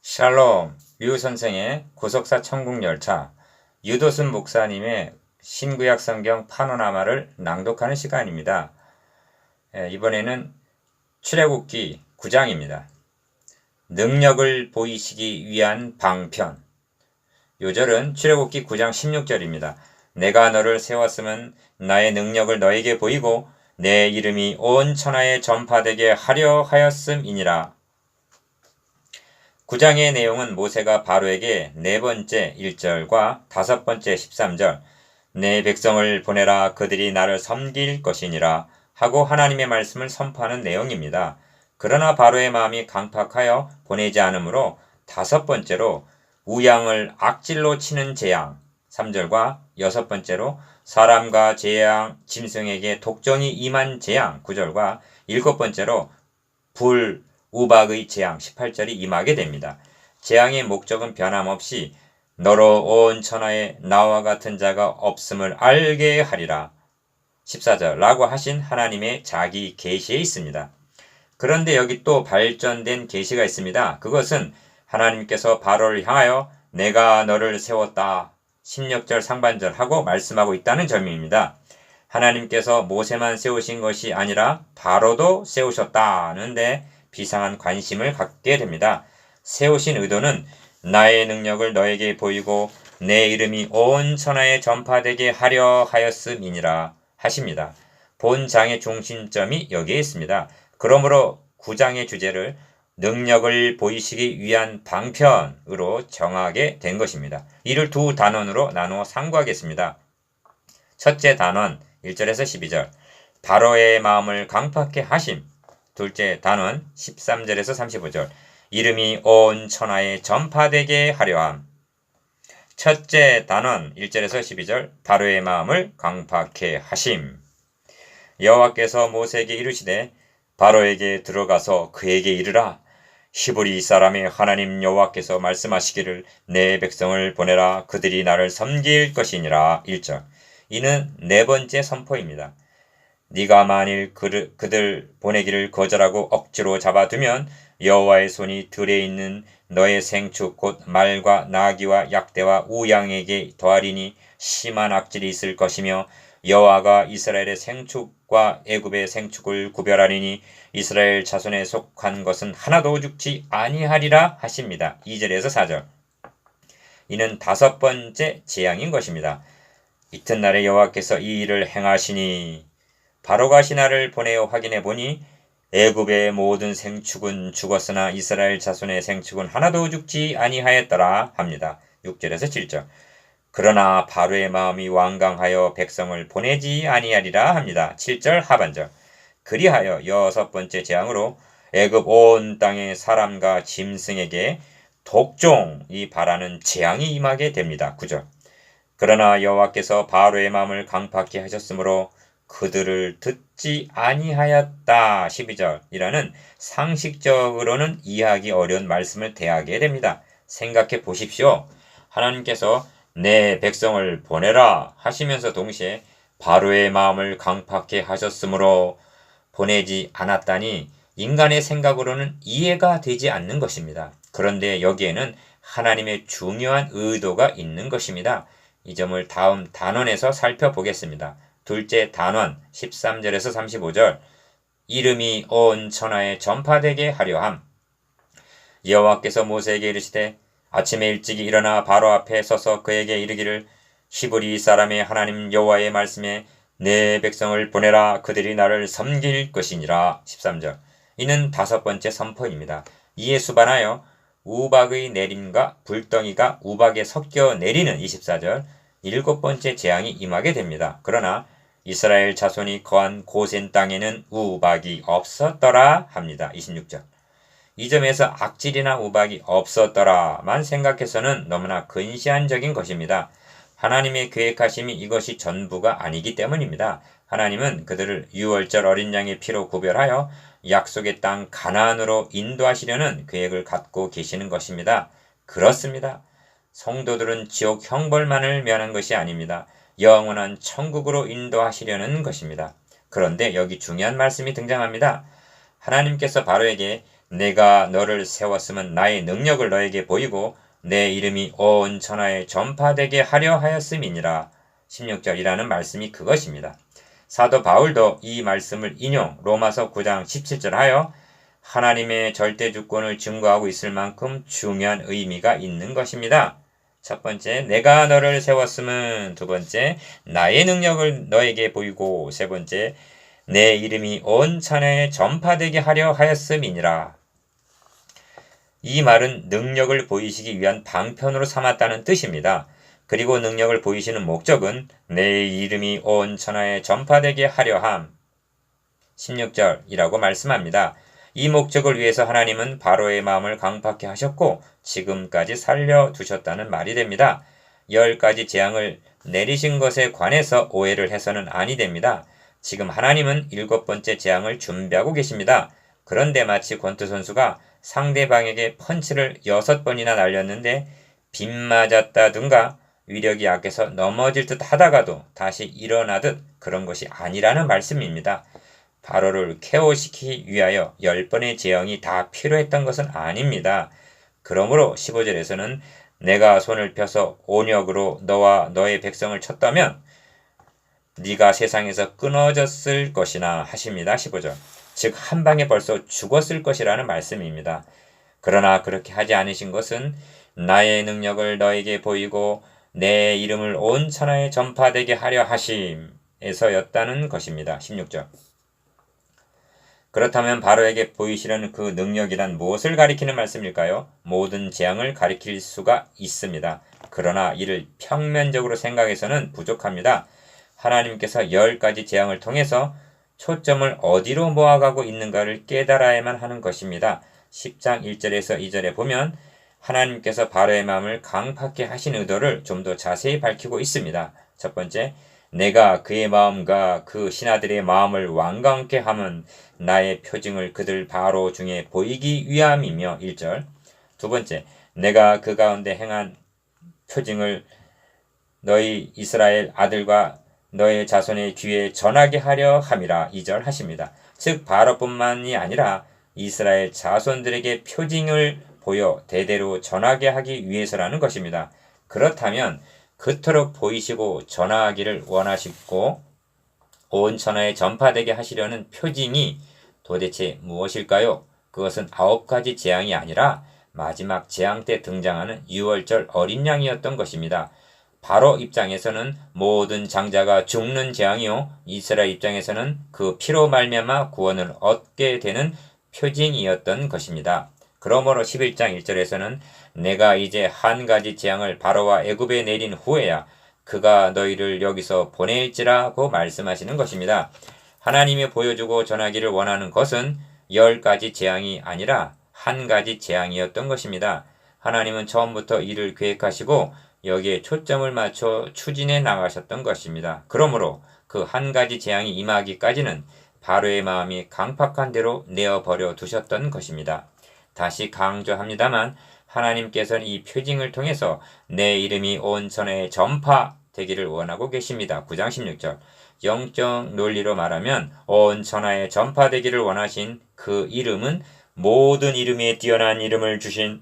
샬롬, 류 선생의 구속사 천국열차, 유도순 목사님의 신구약 성경 파노라마를 낭독하는 시간입니다. 이번에는 출애굽기 9장입니다. 능력을 보이시기 위한 방편. 요절은 출애굽기 9장 16절입니다. 내가 너를 세웠으면 나의 능력을 너에게 보이고 내 이름이 온 천하에 전파되게 하려 하였음이니라. 9장의 내용은 모세가 바로에게 네 번째 1절과 다섯 번째 13절 내 백성을 보내라 그들이 나를 섬길 것이니라 하고 하나님의 말씀을 선포하는 내용입니다. 그러나 바로의 마음이 강팍하여 보내지 않으므로 다섯 번째로 우양을 악질로 치는 재앙 3절과 여섯 번째로 사람과 재앙 짐승에게 독정이 임한 재앙 9절과 일곱 번째로 불 우박의 재앙 18절이 임하게 됩니다. 재앙의 목적은 변함없이 너로 온 천하에 나와 같은 자가 없음을 알게 하리라 14절 라고 하신 하나님의 자기 계시에 있습니다. 그런데 여기 또 발전된 계시가 있습니다. 그것은 하나님께서 바로를 향하여 내가 너를 세웠다 16절 상반절 하고 말씀하고 있다는 점입니다. 하나님께서 모세만 세우신 것이 아니라 바로도 세우셨다는데 비상한 관심을 갖게 됩니다. 세우신 의도는 나의 능력을 너에게 보이고 내 이름이 온 천하에 전파되게 하려 하였음이니라 하십니다. 본 장의 중심점이 여기에 있습니다. 그러므로 9장의 주제를 능력을 보이시기 위한 방편으로 정하게 된 것입니다. 이를 두 단원으로 나누어 상고하겠습니다. 첫째 단원 1절에서 12절 바로의 마음을 강팍해 하심. 둘째 단원 13절에서 35절 이름이 온 천하에 전파되게 하려함. 첫째 단원 1절에서 12절 바로의 마음을 강팍해 하심. 여호와께서 모세에게 이르시되 바로에게 들어가서 그에게 이르라 히브리 사람의 하나님 여호와께서 말씀하시기를 내 백성을 보내라 그들이 나를 섬길 것이니라 1절. 이는 네 번째 선포입니다. 네가 만일 그들 보내기를 거절하고 억지로 잡아두면 여호와의 손이 들에 있는 너의 생축 곧 말과 나귀와 약대와 우양에게 더하리니 심한 악질이 있을 것이며 여호와가 이스라엘의 생축과 애굽의 생축을 구별하리니 이스라엘 자손에 속한 것은 하나도 죽지 아니하리라 하십니다. 2절에서 4절. 이는 다섯 번째 재앙인 것입니다. 이튿날에 여호와께서 이 일을 행하시니 바로가 신하를 보내어 확인해 보니 애굽의 모든 생축은 죽었으나 이스라엘 자손의 생축은 하나도 죽지 아니하였더라 합니다. 6절에서 7절. 그러나 바로의 마음이 완강하여 백성을 보내지 아니하리라 합니다. 7절 하반절. 그리하여 여섯 번째 재앙으로 애굽 온 땅의 사람과 짐승에게 독종이 바라는 재앙이 임하게 됩니다. 9절. 그러나 여호와께서 바로의 마음을 강팍히 하셨으므로 그들을 듣지 아니하였다 12절이라는 상식적으로는 이해하기 어려운 말씀을 대하게 됩니다. 생각해 보십시오. 하나님께서 내 백성을 보내라 하시면서 동시에 바로의 마음을 강팍해 하셨으므로 보내지 않았다니 인간의 생각으로는 이해가 되지 않는 것입니다. 그런데 여기에는 하나님의 중요한 의도가 있는 것입니다. 이 점을 다음 단원에서 살펴보겠습니다. 둘째 단원 13절에서 35절 이름이 온 천하에 전파되게 하려함. 여호와께서 모세에게 이르시되 아침에 일찍이 일어나 바로 앞에 서서 그에게 이르기를 히브리 사람의 하나님 여호와의 말씀에 내 백성을 보내라 그들이 나를 섬길 것이니라 13절. 이는 다섯 번째 선포입니다. 이에 수반하여 우박의 내림과 불덩이가 우박에 섞여 내리는 24절 일곱 번째 재앙이 임하게 됩니다. 그러나 이스라엘 자손이 거한 고센 땅에는 우박이 없었더라 합니다. 26절. 이 점에서 악질이나 우박이 없었더라만 생각해서는 너무나 근시안적인 것입니다. 하나님의 계획하심이 이것이 전부가 아니기 때문입니다. 하나님은 그들을 유월절 어린 양의 피로 구별하여 약속의 땅 가나안으로 인도하시려는 계획을 갖고 계시는 것입니다. 그렇습니다. 성도들은 지옥 형벌만을 면한 것이 아닙니다. 영원한 천국으로 인도하시려는 것입니다. 그런데 여기 중요한 말씀이 등장합니다. 하나님께서 바로에게 내가 너를 세웠음은 나의 능력을 너에게 보이고 내 이름이 온 천하에 전파되게 하려 하였음이니라. 16절이라는 말씀이 그것입니다. 사도 바울도 이 말씀을 인용 로마서 9장 17절 하여 하나님의 절대 주권을 증거하고 있을 만큼 중요한 의미가 있는 것입니다. 첫 번째, 내가 너를 세웠음은, 두 번째, 나의 능력을 너에게 보이고, 세 번째, 내 이름이 온 천하에 전파되게 하려 하였음이니라. 이 말은 능력을 보이시기 위한 방편으로 삼았다는 뜻입니다. 그리고 능력을 보이시는 목적은 내 이름이 온 천하에 전파되게 하려 함. 16절이라고 말씀합니다. 이 목적을 위해서 하나님은 바로의 마음을 강팍케 하셨고 지금까지 살려두셨다는 말이 됩니다. 10가지 재앙을 내리신 것에 관해서 오해를 해서는 아니 됩니다. 지금 하나님은 7번째 재앙을 준비하고 계십니다. 그런데 마치 권투 선수가 상대방에게 펀치를 6번이나 날렸는데 빗 맞았다든가 위력이 약해서 넘어질 듯 하다가도 다시 일어나듯 그런 것이 아니라는 말씀입니다. 바로를 KO시키기 위하여 10번의 재앙이 다 필요했던 것은 아닙니다. 그러므로 15절에서는 내가 손을 펴서 온역으로 너와 너의 백성을 쳤다면 네가 세상에서 끊어졌을 것이나 하십니다. 15절. 즉 한 방에 벌써 죽었을 것이라는 말씀입니다. 그러나 그렇게 하지 않으신 것은 나의 능력을 너에게 보이고 내 이름을 온 천하에 전파되게 하려 하심에서였다는 것입니다. 16절. 그렇다면 바로에게 보이시려는 그 능력이란 무엇을 가리키는 말씀일까요? 모든 재앙을 가리킬 수가 있습니다. 그러나 이를 평면적으로 생각해서는 부족합니다. 하나님께서 10가지 재앙을 통해서 초점을 어디로 모아가고 있는가를 깨달아야만 하는 것입니다. 10장 1절에서 2절에 보면 하나님께서 바로의 마음을 강팍케 하신 의도를 좀 더 자세히 밝히고 있습니다. 첫 번째, 내가 그의 마음과 그 신하들의 마음을 완강케 함은 나의 표징을 그들 바로 중에 보이기 위함이며 1절. 두 번째, 내가 그 가운데 행한 표징을 너희 이스라엘 아들과 너의 자손의 귀에 전하게 하려 함이라 2절 하십니다. 즉 바로뿐만이 아니라 이스라엘 자손들에게 표징을 보여 대대로 전하게 하기 위해서라는 것입니다. 그렇다면 그토록 보이시고 전하기를 원하시고 온 천하에 전파되게 하시려는 표징이 도대체 무엇일까요? 그것은 9가지 재앙이 아니라 마지막 재앙 때 등장하는 유월절 어린 양이었던 것입니다. 바로 입장에서는 모든 장자가 죽는 재앙이요 이스라엘 입장에서는 그 피로 말미암아 구원을 얻게 되는 표징이었던 것입니다. 그러므로 11장 1절에서는 내가 이제 한 가지 재앙을 바로와 애굽에 내린 후에야 그가 너희를 여기서 보낼지라고 말씀하시는 것입니다. 하나님이 보여주고 전하기를 원하는 것은 10가지 재앙이 아니라 한 가지 재앙이었던 것입니다. 하나님은 처음부터 이를 계획하시고 여기에 초점을 맞춰 추진해 나가셨던 것입니다. 그러므로 그 한 가지 재앙이 임하기까지는 바로의 마음이 강팍한 대로 내어버려 두셨던 것입니다. 다시 강조합니다만 하나님께서는 이 표징을 통해서 내 이름이 온 천하에 전파되기를 원하고 계십니다. 9장 16절. 영적 논리로 말하면 온 천하에 전파되기를 원하신 그 이름은 모든 이름에 뛰어난 이름을 주신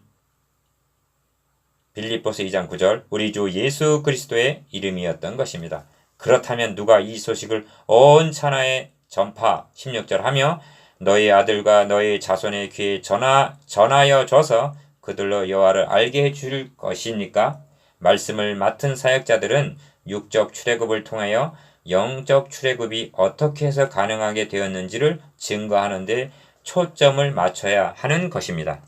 빌립보서 2장 9절 우리 주 예수 그리스도의 이름이었던 것입니다. 그렇다면 누가 이 소식을 온 천하에 전파 16절 하며 너희 아들과 너희 자손의 귀에 전하여 줘서 그들로 여호와를 알게 해줄 것입니까? 말씀을 맡은 사역자들은 육적 출애굽을 통하여 영적 출애굽이 어떻게 해서 가능하게 되었는지를 증거하는 데 초점을 맞춰야 하는 것입니다.